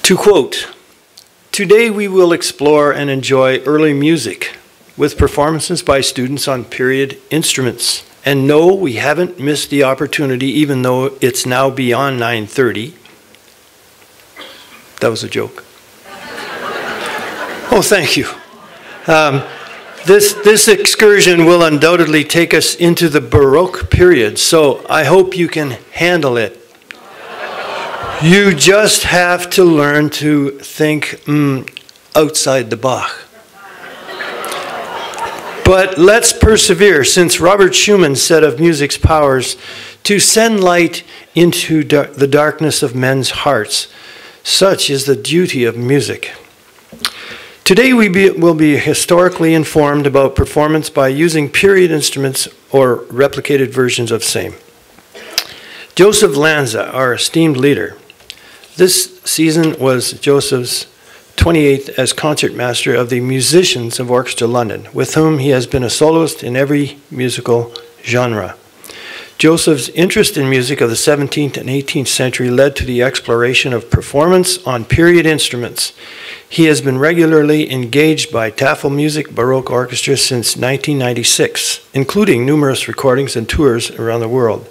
To quote, "Today we will explore and enjoy early music with performances by students on period instruments. And no, we haven't missed the opportunity even though it's now beyond 9:30. That was a joke. Oh, thank you. This excursion will undoubtedly take us into the Baroque period, so I hope you can handle it. You just have to learn to think outside the box. But let's persevere, since Robert Schumann said of music's powers, to send light into the darkness of men's hearts. Such is the duty of music. Today we will be historically informed about performance by using period instruments or replicated versions of same. Joseph Lanza, our esteemed leader. This season was Joseph's 28th as concertmaster of the musicians of Orchestra London, with whom he has been a soloist in every musical genre. Joseph's interest in music of the 17th and 18th century led to the exploration of performance on period instruments. He has been regularly engaged by Tafelmusik Baroque Orchestra since 1996, including numerous recordings and tours around the world.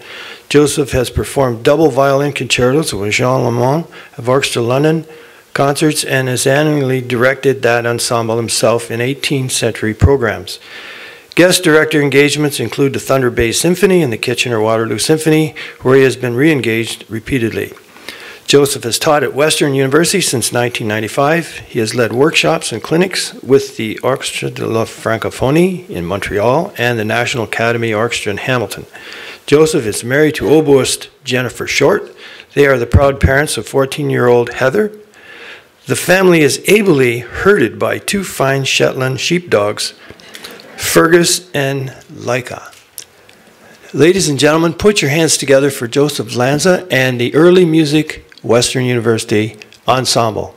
Joseph has performed double violin concertos with Jean Lamont of Orchestra London concerts and has annually directed that ensemble himself in 18th century programs. Guest director engagements include the Thunder Bay Symphony and the Kitchener-Waterloo Symphony, where he has been re-engaged repeatedly. Joseph has taught at Western University since 1995. He has led workshops and clinics with the Orchestra de la Francophonie in Montreal and the National Academy Orchestra in Hamilton. Joseph is married to oboist Jennifer Short. They are the proud parents of 14-year-old Heather. The family is ably herded by two fine Shetland sheepdogs, Fergus and Laika. Ladies and gentlemen, put your hands together for Joseph Lanza and the Early Music Western University Ensemble.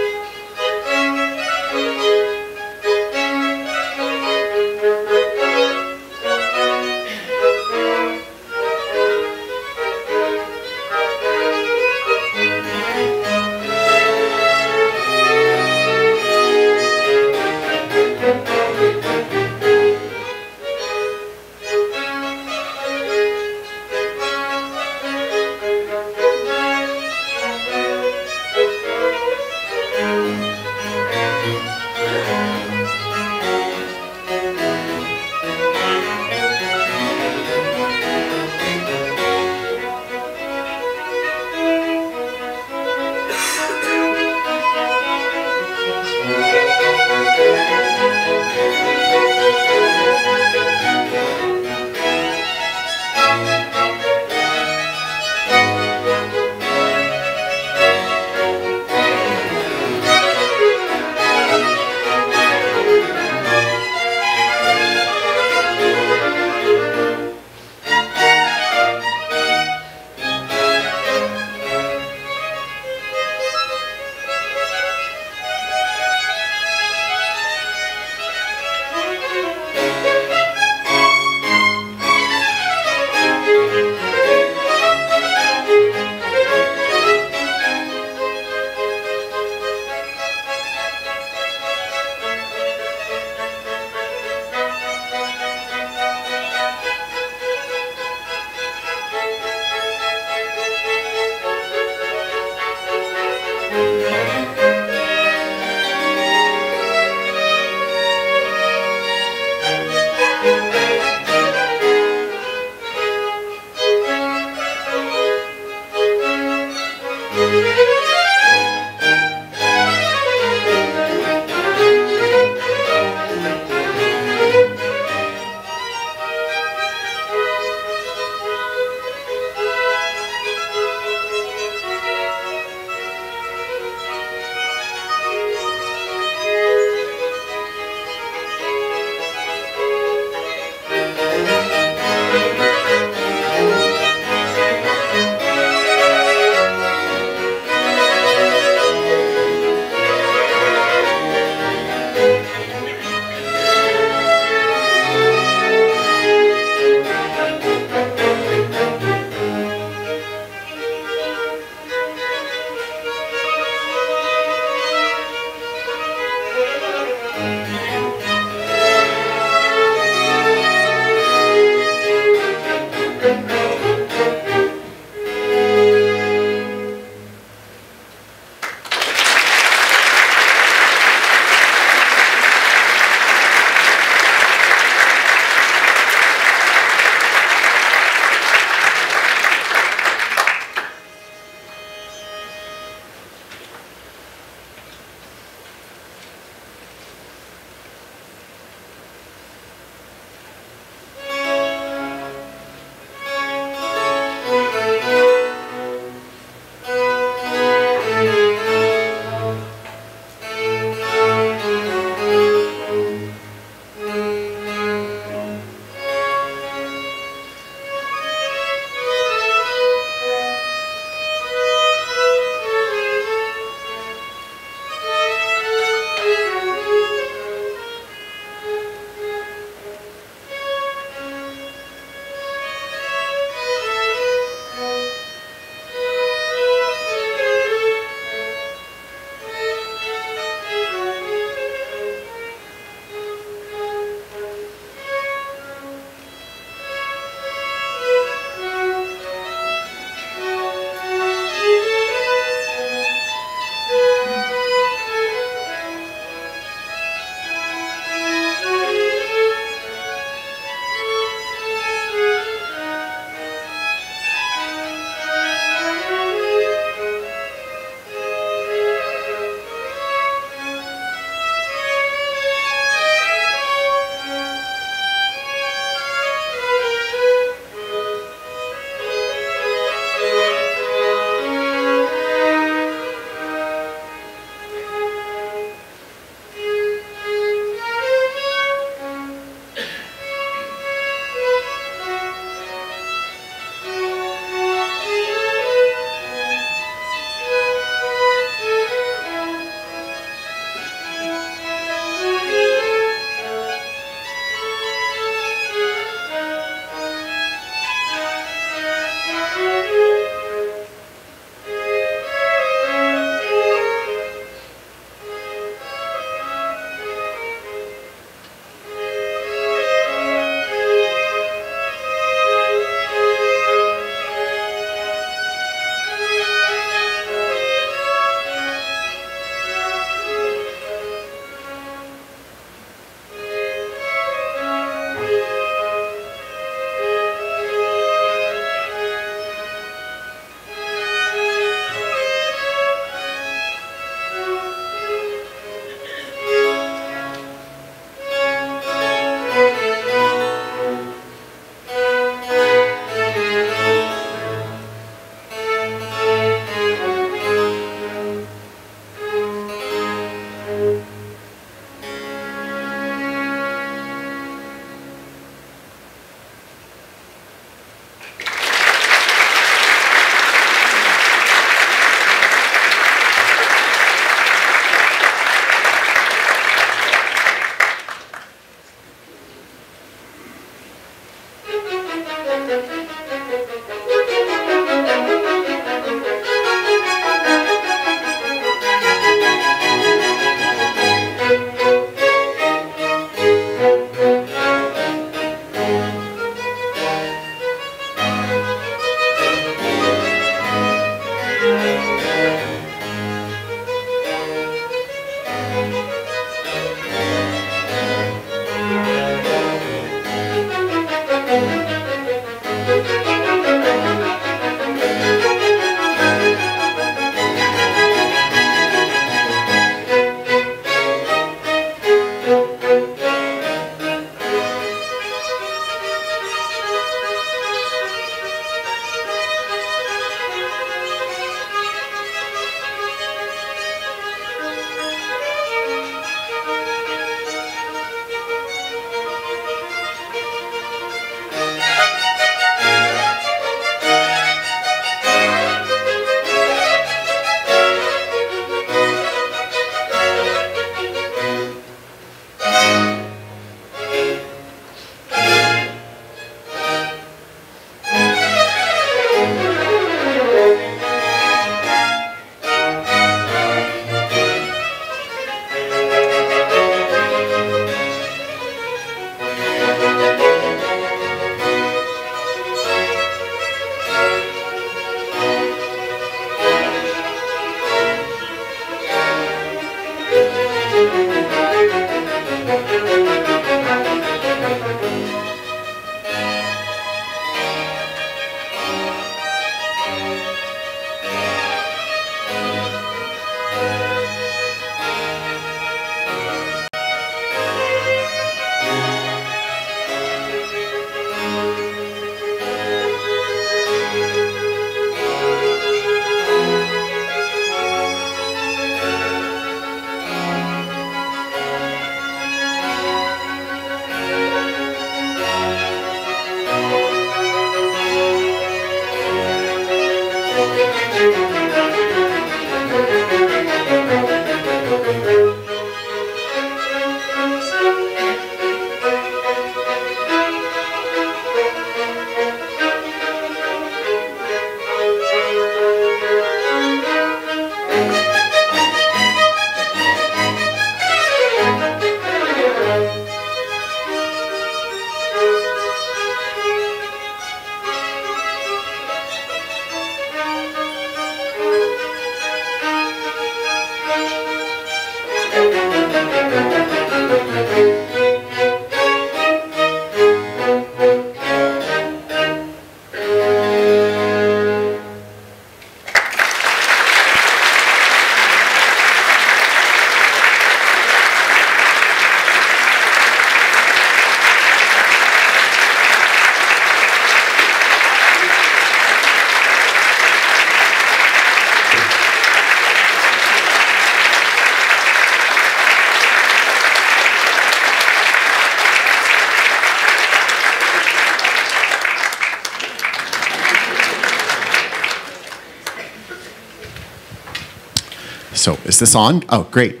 So, is this on? Oh, great.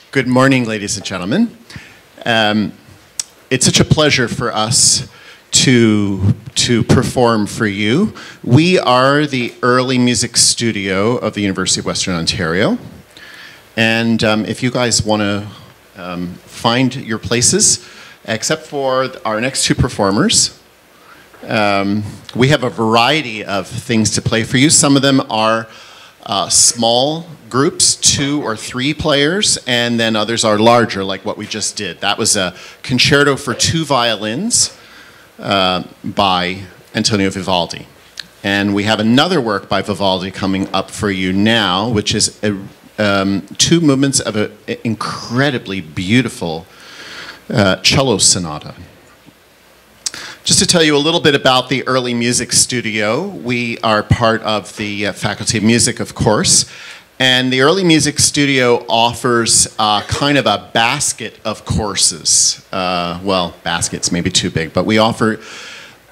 Good morning, ladies and gentlemen. It's such a pleasure for us to perform for you. We are the early music studio of the University of Western Ontario. And if you guys want to find your places, except for our next two performers, we have a variety of things to play for you. Some of them are small groups, 2 or 3 players, and then others are larger, like what we just did. That was a concerto for 2 violins by Antonio Vivaldi. And we have another work by Vivaldi coming up for you now, which is 2 movements of an incredibly beautiful Cello Sonata. Just to tell you a little bit about the Early Music Studio, we are part of the Faculty of Music, of course, and the Early Music Studio offers kind of a basket of courses. Well, basket's maybe too big, but we offer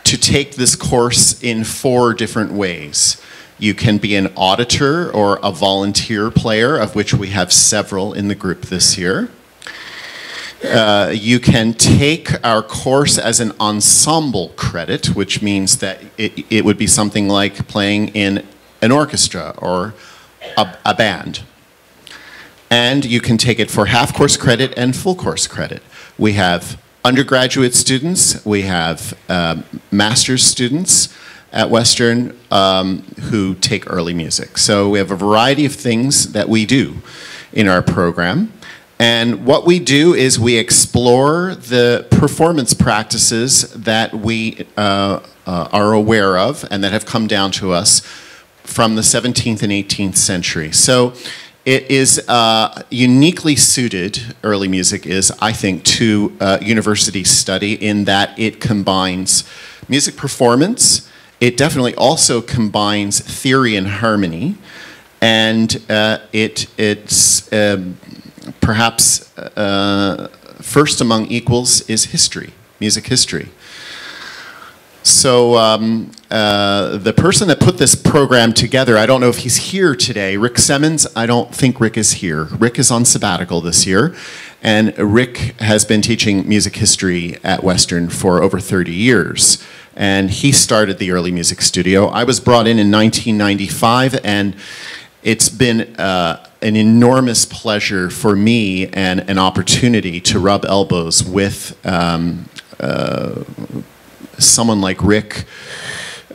to take this course in 4 different ways. You can be an auditor or a volunteer player, of which we have several in the group this year. You can take our course as an ensemble credit, which means that it would be something like playing in an orchestra or a band. And you can take it for half course credit and full course credit. We have undergraduate students, we have master's students at Western who take early music. So we have a variety of things that we do in our program. And what we do is we explore the performance practices that we are aware of and that have come down to us from the 17th and 18th century. So it is uniquely suited, early music is, I think, to university study in that it combines music performance. It definitely also combines theory and harmony. And it's perhaps first among equals is history, music history. So the person that put this program together, I don't know if he's here today, Rick Simmons, I don't think Rick is here. Rick is on sabbatical this year, and Rick has been teaching music history at Western for over 30 years. And he started the Early Music Studio. I was brought in 1995, and it's been an enormous pleasure for me and an opportunity to rub elbows with someone like Rick,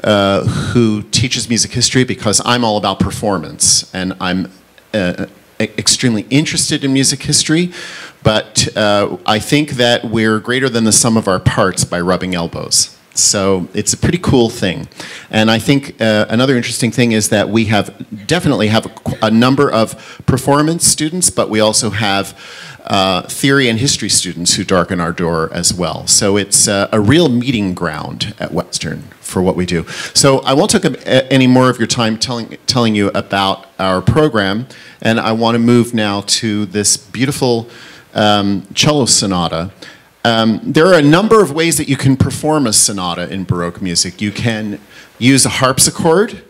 who teaches music history, because I'm all about performance, and I'm extremely interested in music history, but I think that we're greater than the sum of our parts by rubbing elbows. So it's a pretty cool thing. And I think another interesting thing is that we definitely have a number of performance students, but we also have theory and history students who darken our door as well. So it's a real meeting ground at Western for what we do. So I won't take any more of your time telling you about our program, and I want to move now to this beautiful cello sonata. There are a number of ways that you can perform a sonata in Baroque music. You can use a harpsichord,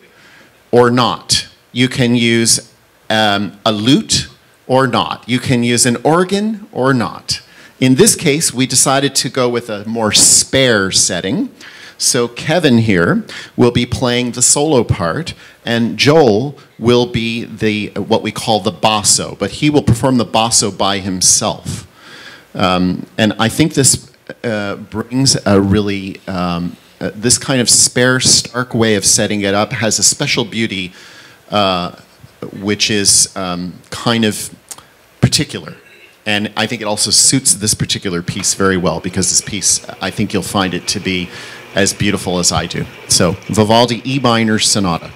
or not. You can use a lute or not. You can use an organ or not. In this case, we decided to go with a more spare setting. So Kevin here will be playing the solo part, and Joel will be what we call the basso, but he will perform the basso by himself. And I think this brings a really, this kind of spare, stark way of setting it up has a special beauty, which is kind of particular. And I think it also suits this particular piece very well, because this piece, I think you'll find it to be as beautiful as I do. So, Vivaldi E minor Sonata.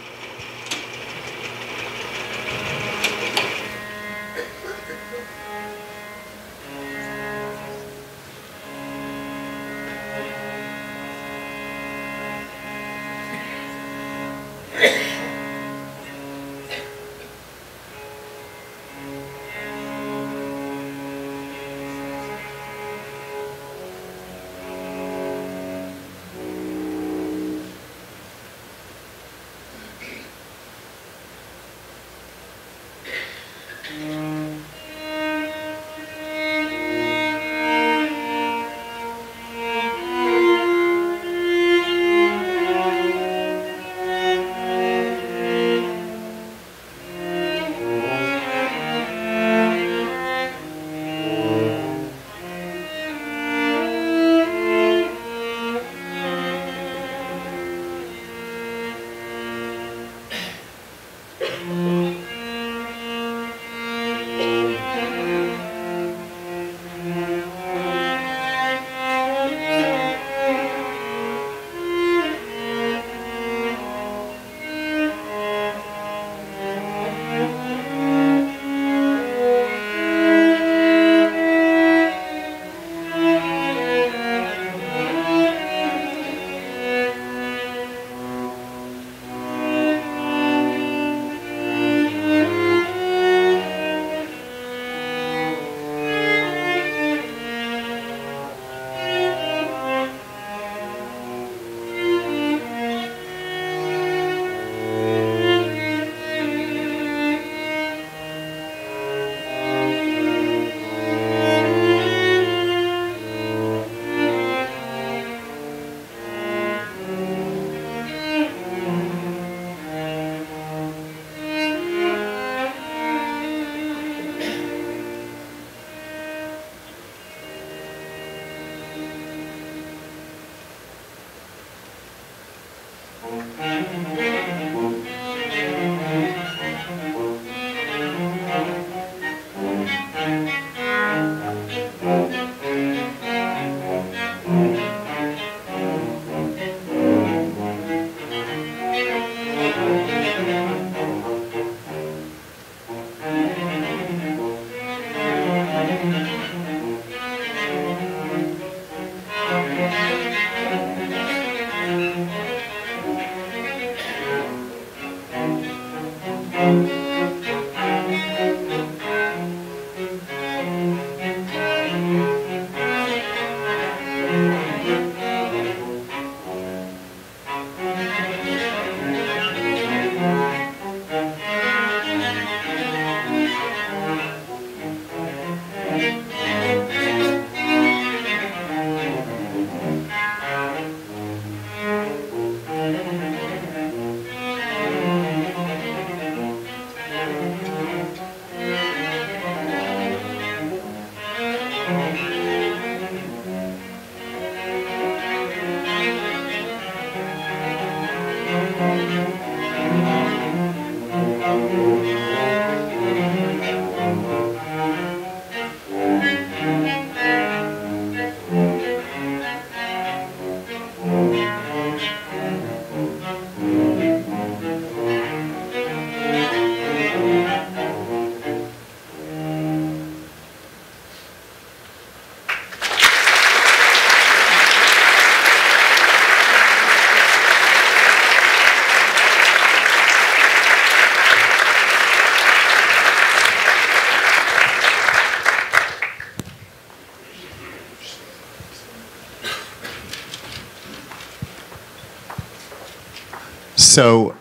So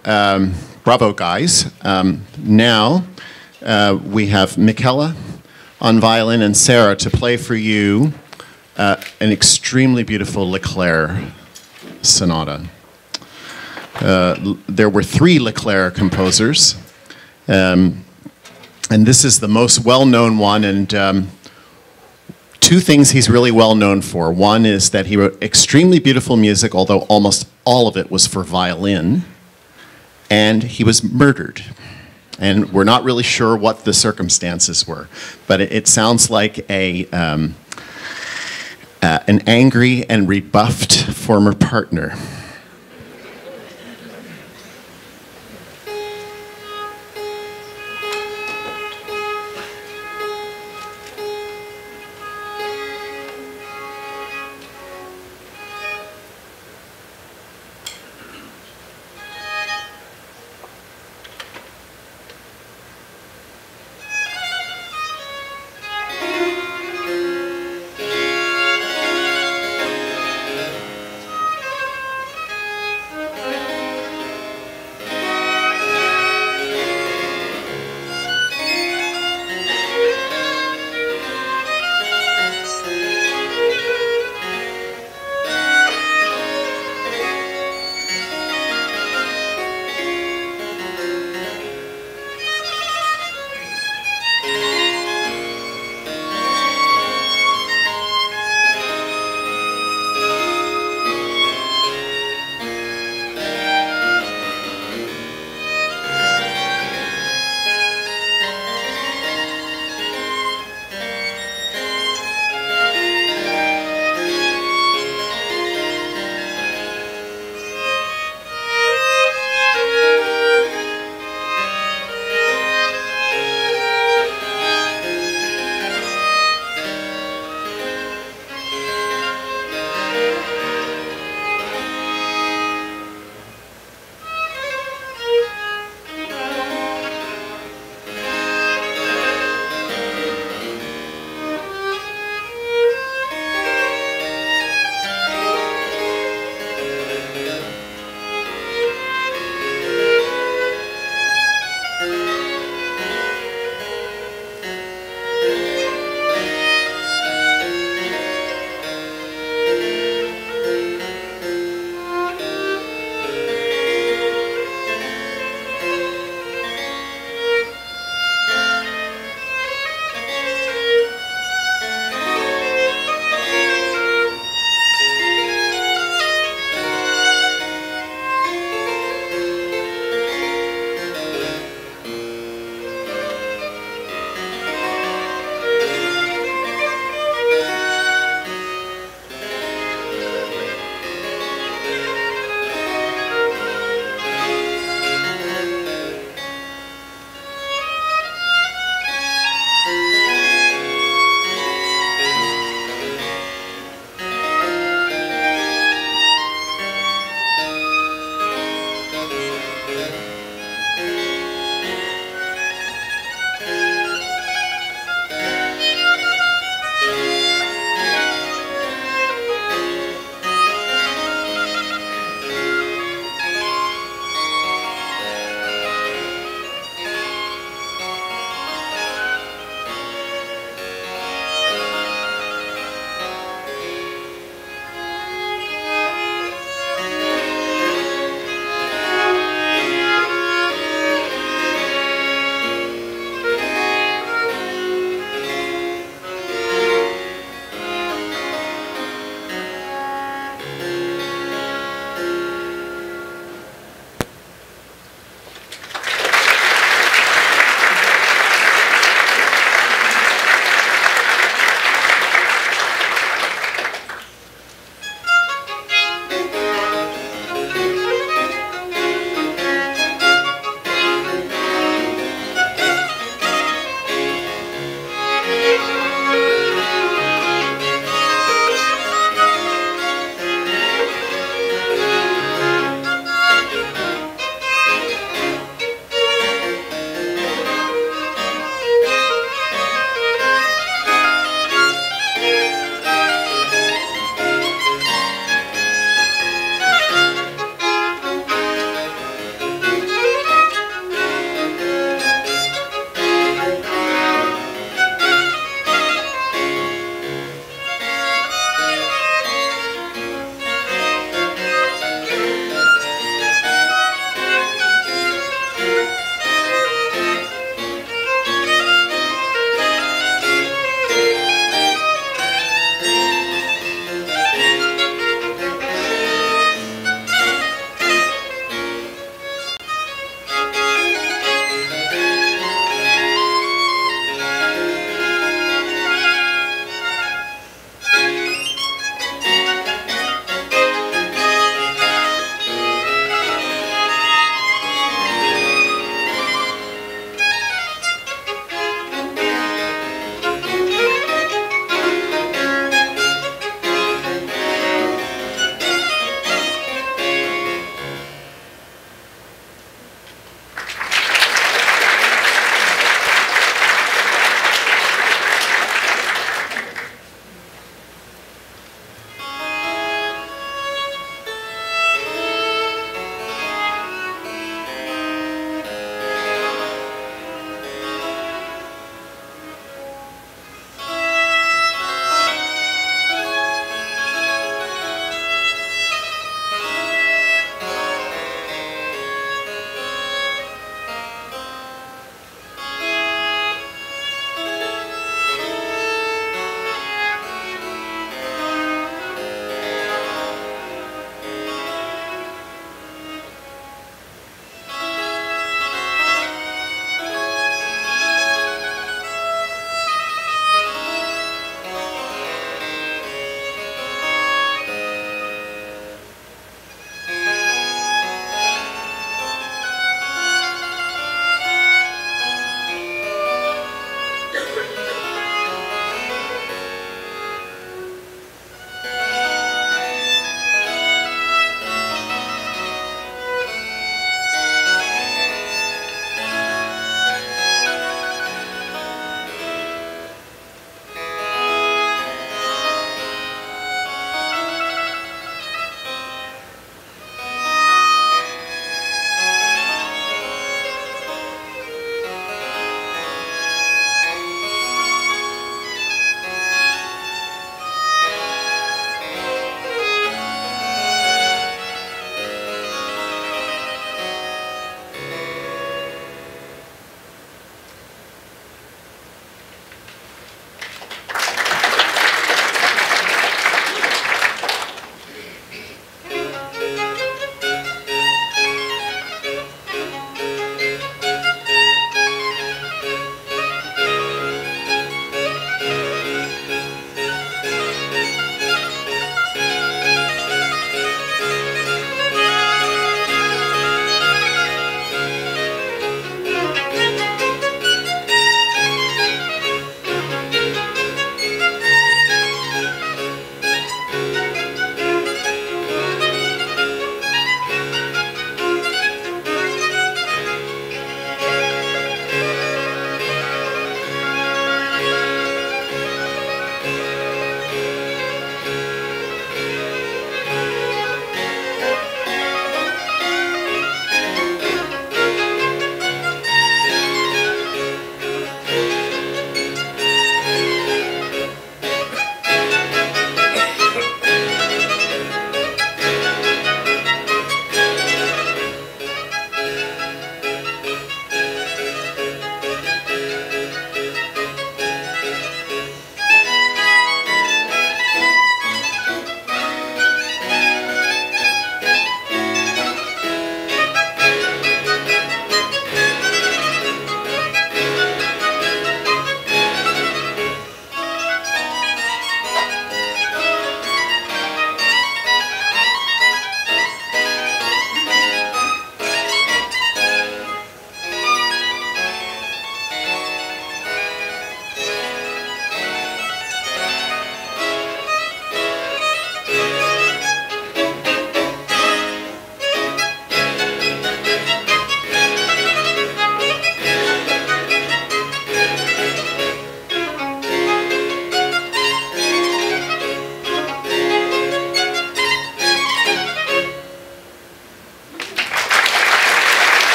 bravo, guys. Now we have McKellar on violin and Sarah to play for you an extremely beautiful Leclair Sonata. There were 3 Leclair composers, and this is the most well-known one, and 2 things he's really well known for. One is that he wrote extremely beautiful music, although almost all of it was for violin, and he was murdered. And we're not really sure what the circumstances were, but it sounds like an angry and rebuffed former partner.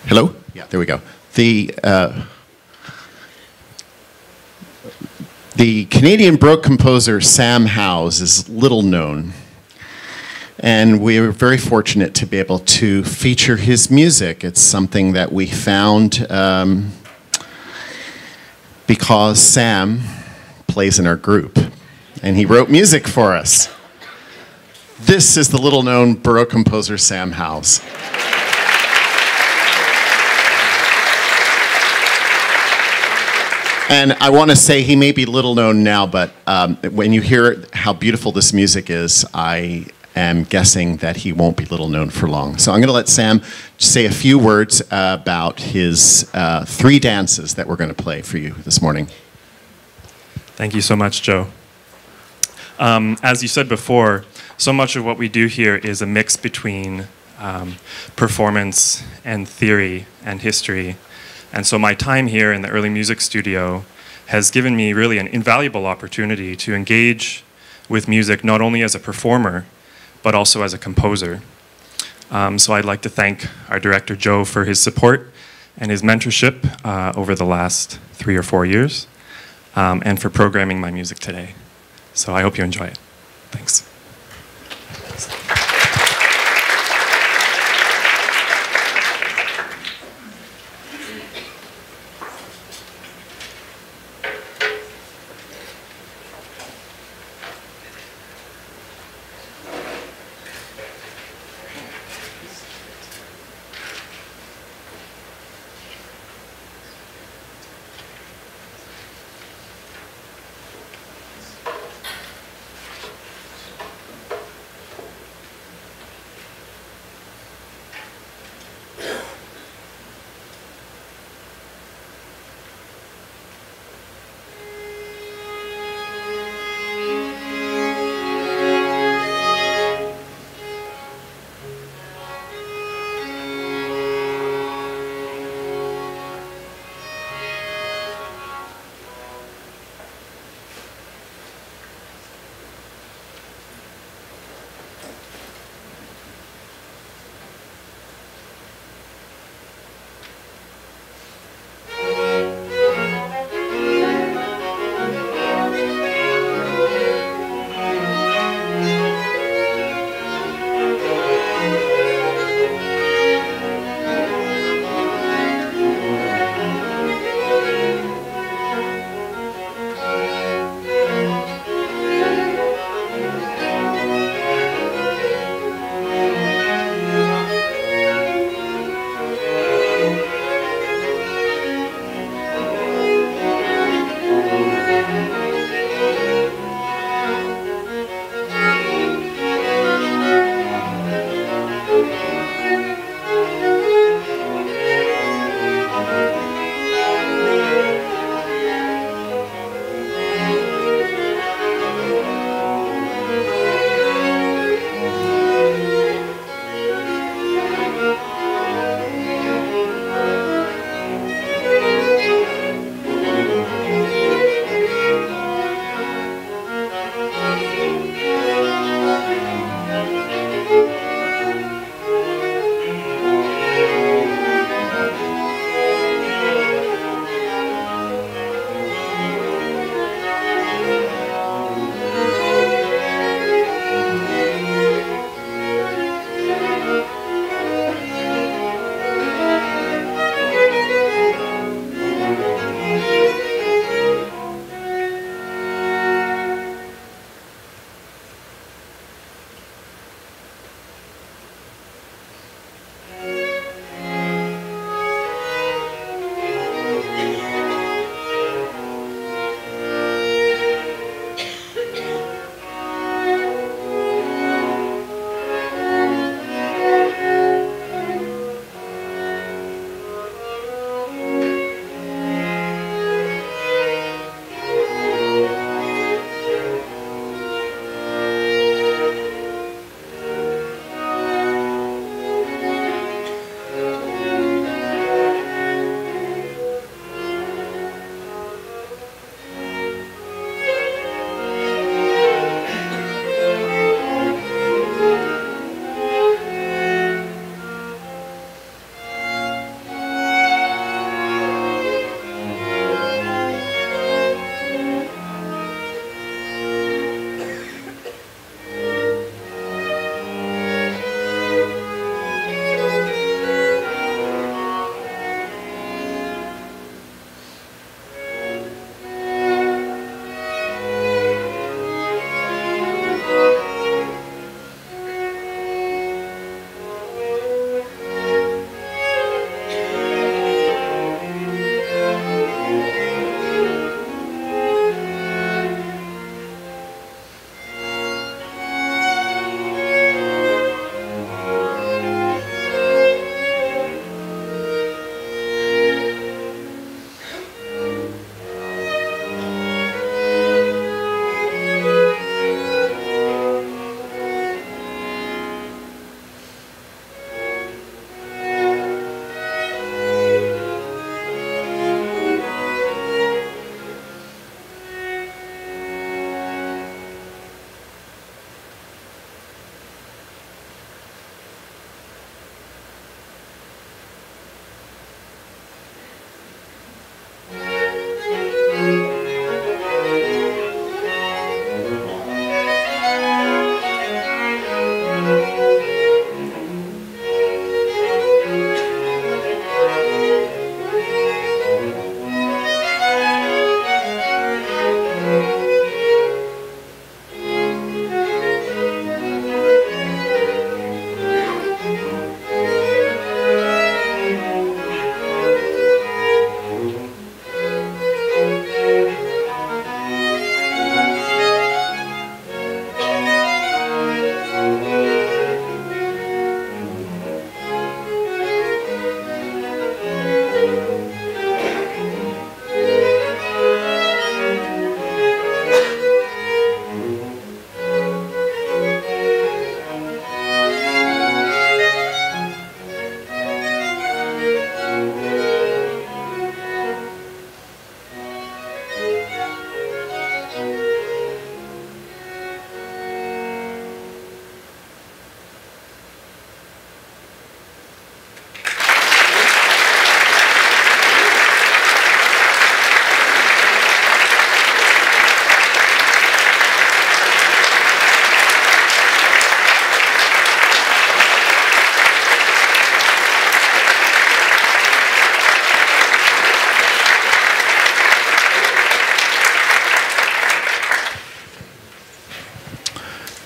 Hello? Yeah, there we go. The Canadian Baroque composer Sam Howes is little known. And we were very fortunate to be able to feature his music. It's something that we found because Sam plays in our group, and he wrote music for us. This is the little-known Baroque composer Sam Howes. And I want to say he may be little known now, but when you hear how beautiful this music is, I am guessing that he won't be little known for long. So I'm going to let Sam say a few words about his 3 dances that we're going to play for you this morning. Thank you so much, Joe. As you said before, so much of what we do here is a mix between performance and theory and history. And so my time here in the early music studio has given me really an invaluable opportunity to engage with music not only as a performer, but also as a composer. So I'd like to thank our director, Joe, for his support and his mentorship over the last 3 or 4 years, and for programming my music today. So I hope you enjoy it. Thanks.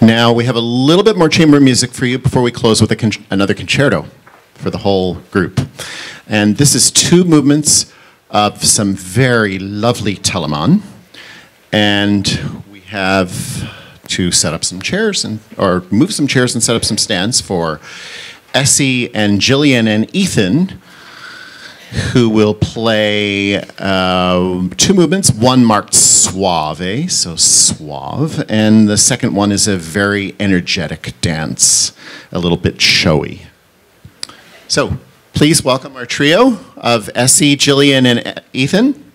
Now we have a little bit more chamber music for you before we close with another concerto for the whole group. And this is 2 movements of some very lovely Telemann. And we have to set up some chairs, or move some chairs and set up some stands for Essie and Jillian and Ethan, who will play 2 movements, one marked suave, so suave, and the second one is a very energetic dance, a little bit showy. So please welcome our trio of Essie, Jillian, and Ethan.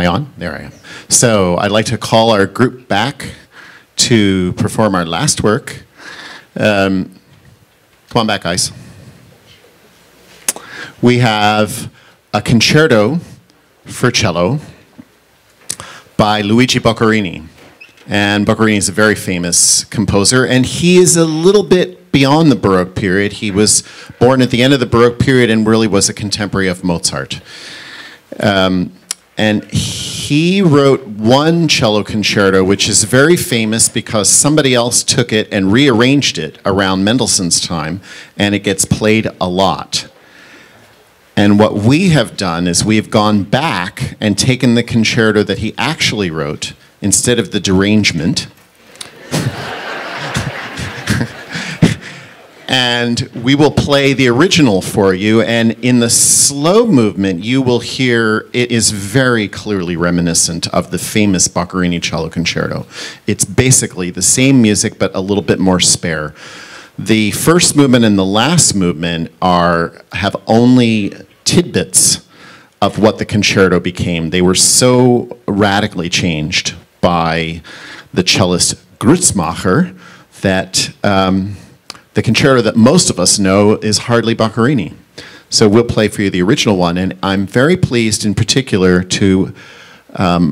on? There I am. So I'd like to call our group back to perform our last work. Come on back, guys. We have a concerto for cello by Luigi Boccherini. And Boccherini is a very famous composer, and he is a little bit beyond the Baroque period. He was born at the end of the Baroque period and really was a contemporary of Mozart. And he wrote one cello concerto, which is very famous because somebody else took it and rearranged it around Mendelssohn's time, and it gets played a lot. And what we have done is we've gone back and taken the concerto that he actually wrote instead of the derangement. And we will play the original for you, and in the slow movement you will hear it is very clearly reminiscent of the famous Boccherini cello concerto. It's basically the same music but a little bit more spare. The first movement and the last movement have only tidbits of what the concerto became. They were so radically changed by the cellist Grützmacher that the concerto that most of us know is hardly Boccherini. So we'll play for you the original one, and I'm very pleased in particular to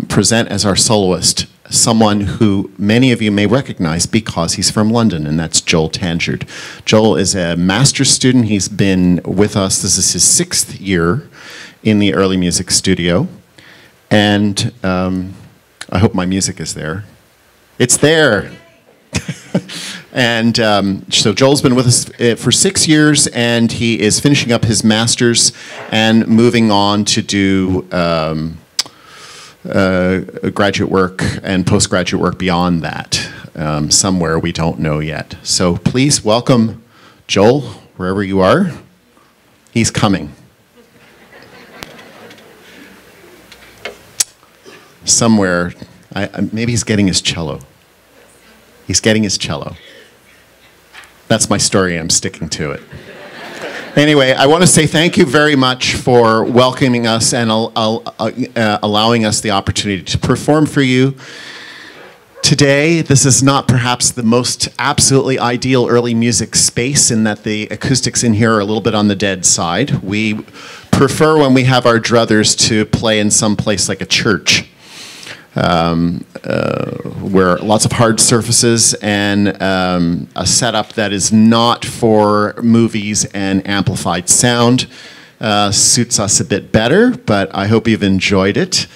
present as our soloist someone who many of you may recognize because he's from London, and that's Joel Tangerd. Joel is a master's student. He's been with us. This is his 6th year in the early music studio, and I hope my music is there. It's there. And so Joel's been with us for 6 years, and he is finishing up his master's and moving on to do graduate work and postgraduate work beyond that, somewhere we don't know yet. So please welcome Joel, wherever you are. He's coming. Somewhere, maybe he's getting his cello. He's getting his cello. That's my story, I'm sticking to it. Anyway, I want to say thank you very much for welcoming us and allowing us the opportunity to perform for you. Today, this is not perhaps the most absolutely ideal early music space in that the acoustics in here are a little bit on the dead side. We prefer when we have our druthers to play in some place like a church. Where lots of hard surfaces and a setup that is not for movies and amplified sound suits us a bit better, but I hope you've enjoyed it.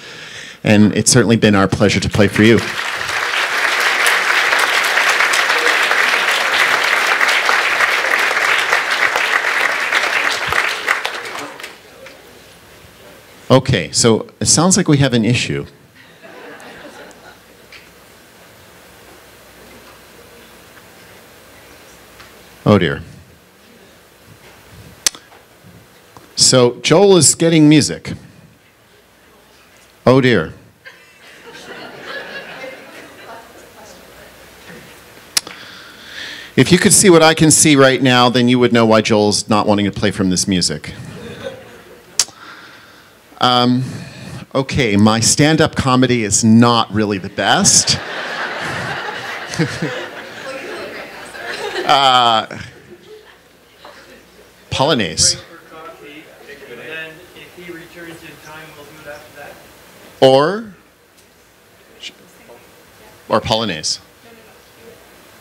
And it's certainly been our pleasure to play for you. Okay, so it sounds like we have an issue. Oh dear. So Joel is getting music. Oh dear. If you could see what I can see right now, then you would know why Joel's not wanting to play from this music. Okay, my stand-up comedy is not really the best. Polonaise. Or Polonaise.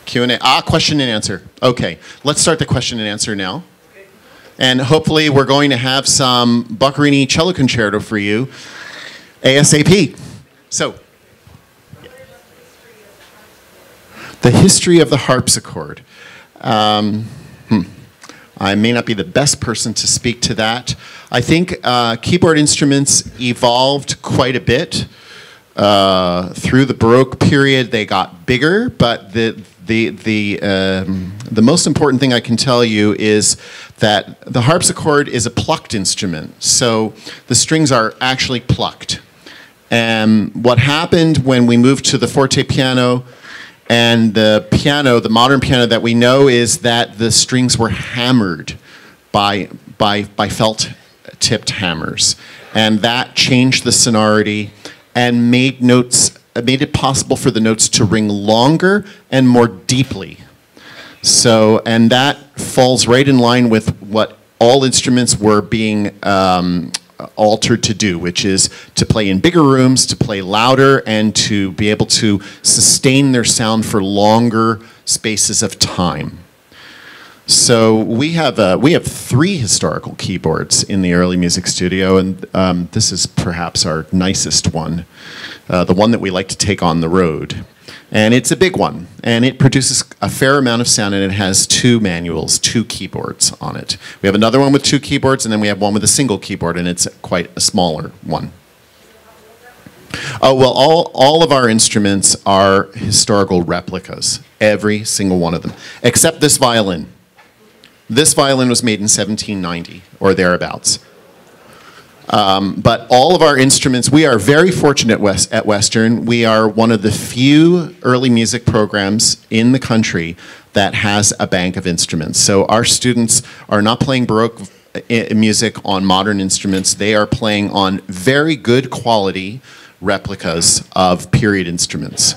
Q&A. Question and answer. Okay, let's start the question and answer now. And hopefully we're going to have some Boccherini cello concerto for you ASAP. So, the history of the harpsichord. I may not be the best person to speak to that. I think keyboard instruments evolved quite a bit. Through the Baroque period, they got bigger, but the most important thing I can tell you is that the harpsichord is a plucked instrument. So the strings are actually plucked. And what happened when we moved to the forte piano and the piano, the modern piano that we know, is that the strings were hammered by felt-tipped hammers. And that changed the sonority and made it possible for the notes to ring longer and more deeply. So, and that falls right in line with what all instruments were being altered to do, which is to play in bigger rooms, to play louder, and to be able to sustain their sound for longer spaces of time. So we have 3 historical keyboards in the early music studio, and this is perhaps our nicest one, the one that we like to take on the road. And it's a big one, and it produces a fair amount of sound, and it has 2 manuals, 2 keyboards on it. We have another one with 2 keyboards, and then we have one with a single keyboard, and it's quite a smaller one. Oh, well, all of our instruments are historical replicas, every single one of them, except this violin. This violin was made in 1790, or thereabouts. But all of our instruments, we are very fortunate at Western. We are one of the few early music programs in the country that has a bank of instruments. So our students are not playing Baroque music on modern instruments. They are playing on very good quality replicas of period instruments.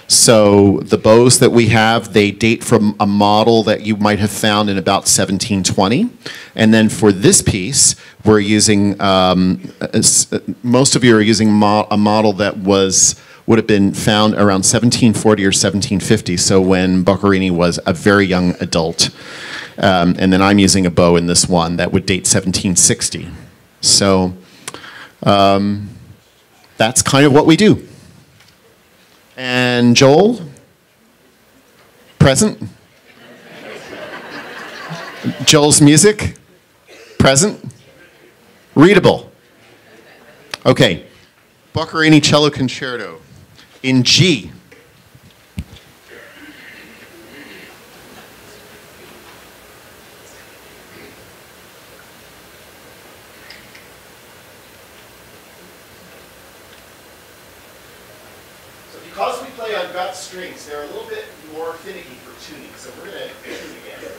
So the bows that we have, they date from a model that you might have found in about 1720. And then for this piece, we're using, most of you are using a model that would have been found around 1740 or 1750, so when Boccherini was a very young adult. And then I'm using a bow in this one that would date 1760. So that's kind of what we do. And Joel, present. Joel's music, present. Readable. Okay, Boccherini Cello Concerto in G. Because we play on gut strings, they're a little bit more finicky for tuning, so we're going to tune again.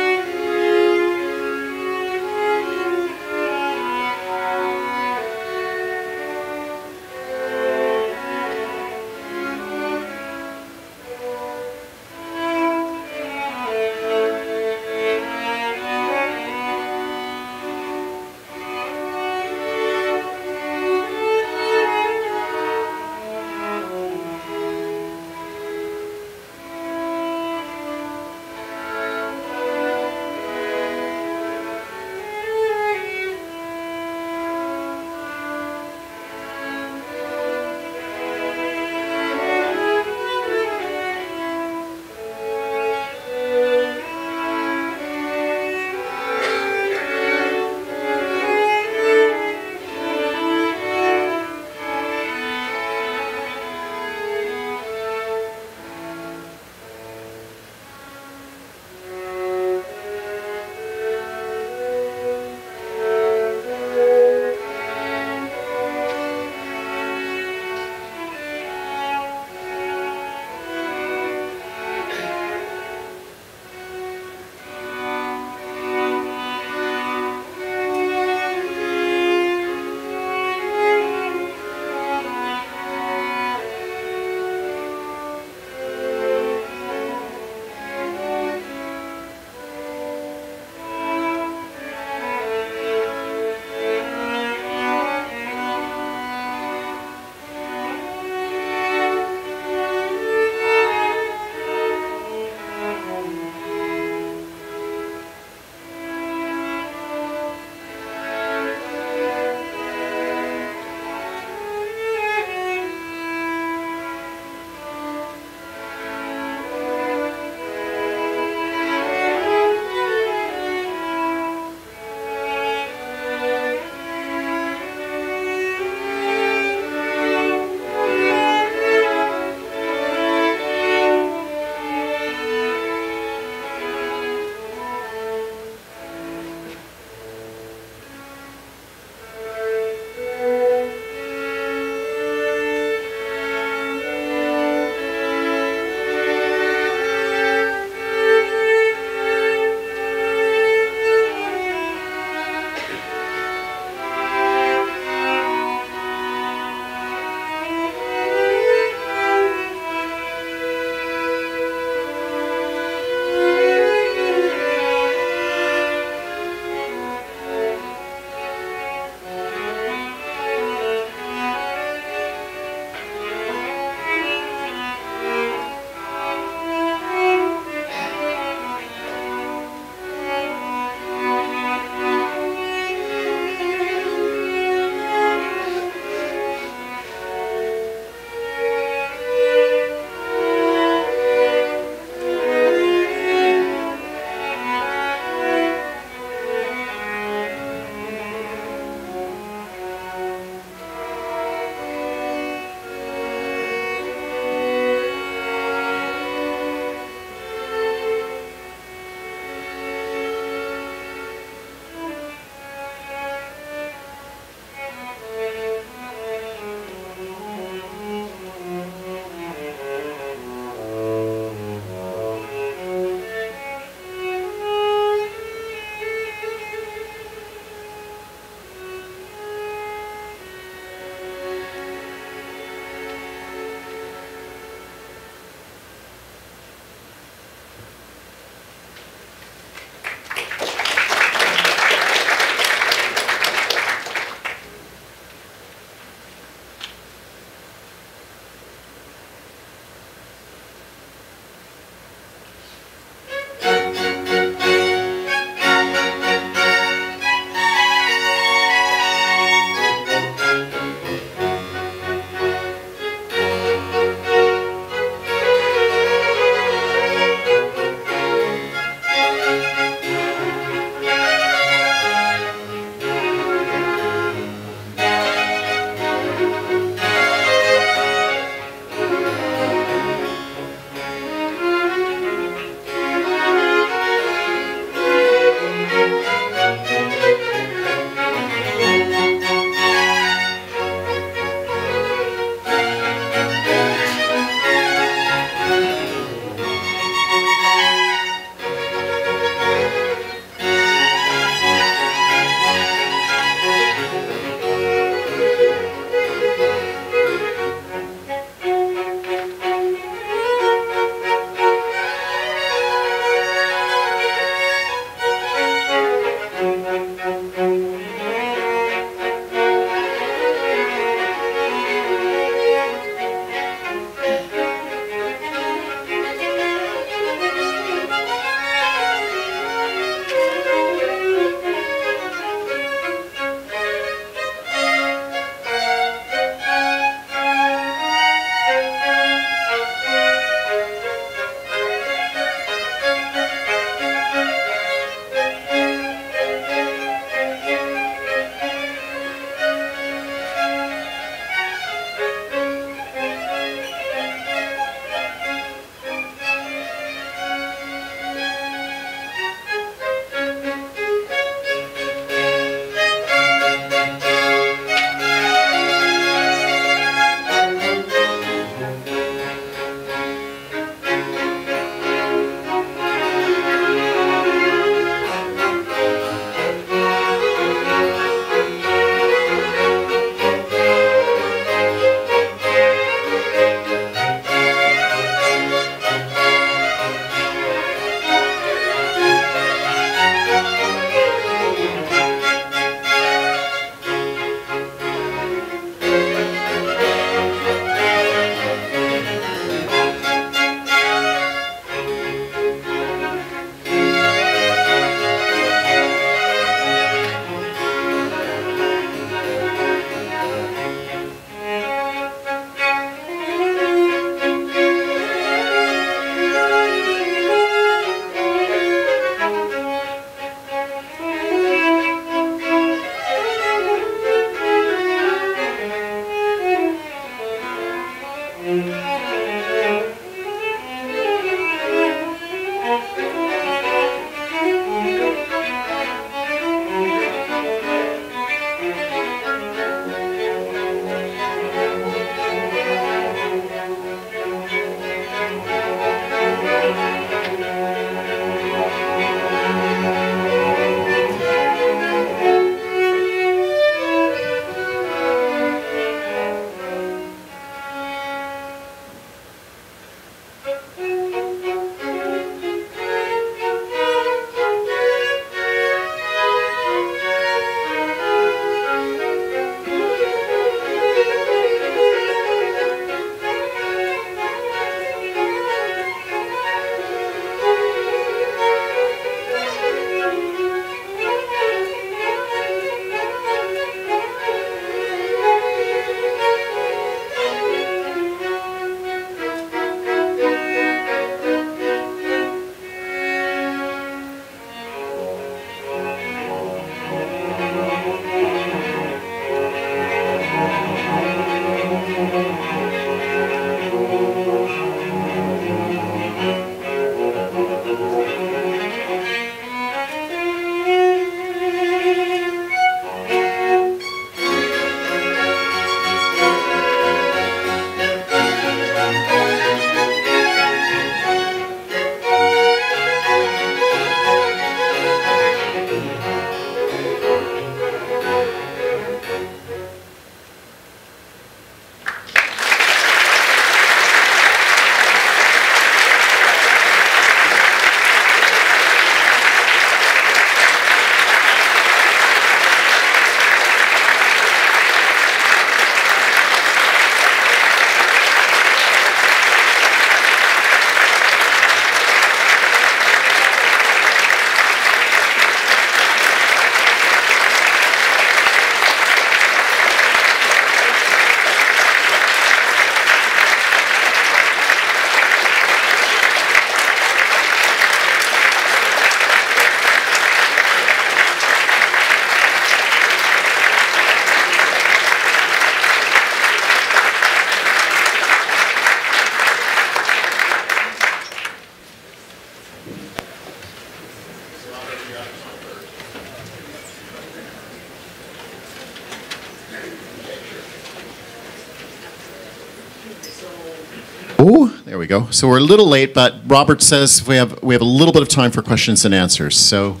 Oh, there we go. So we're a little late, but Robert says we have a little bit of time for questions and answers. So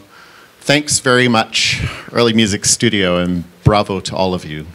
thanks very much, Early Music Studio, and bravo to all of you.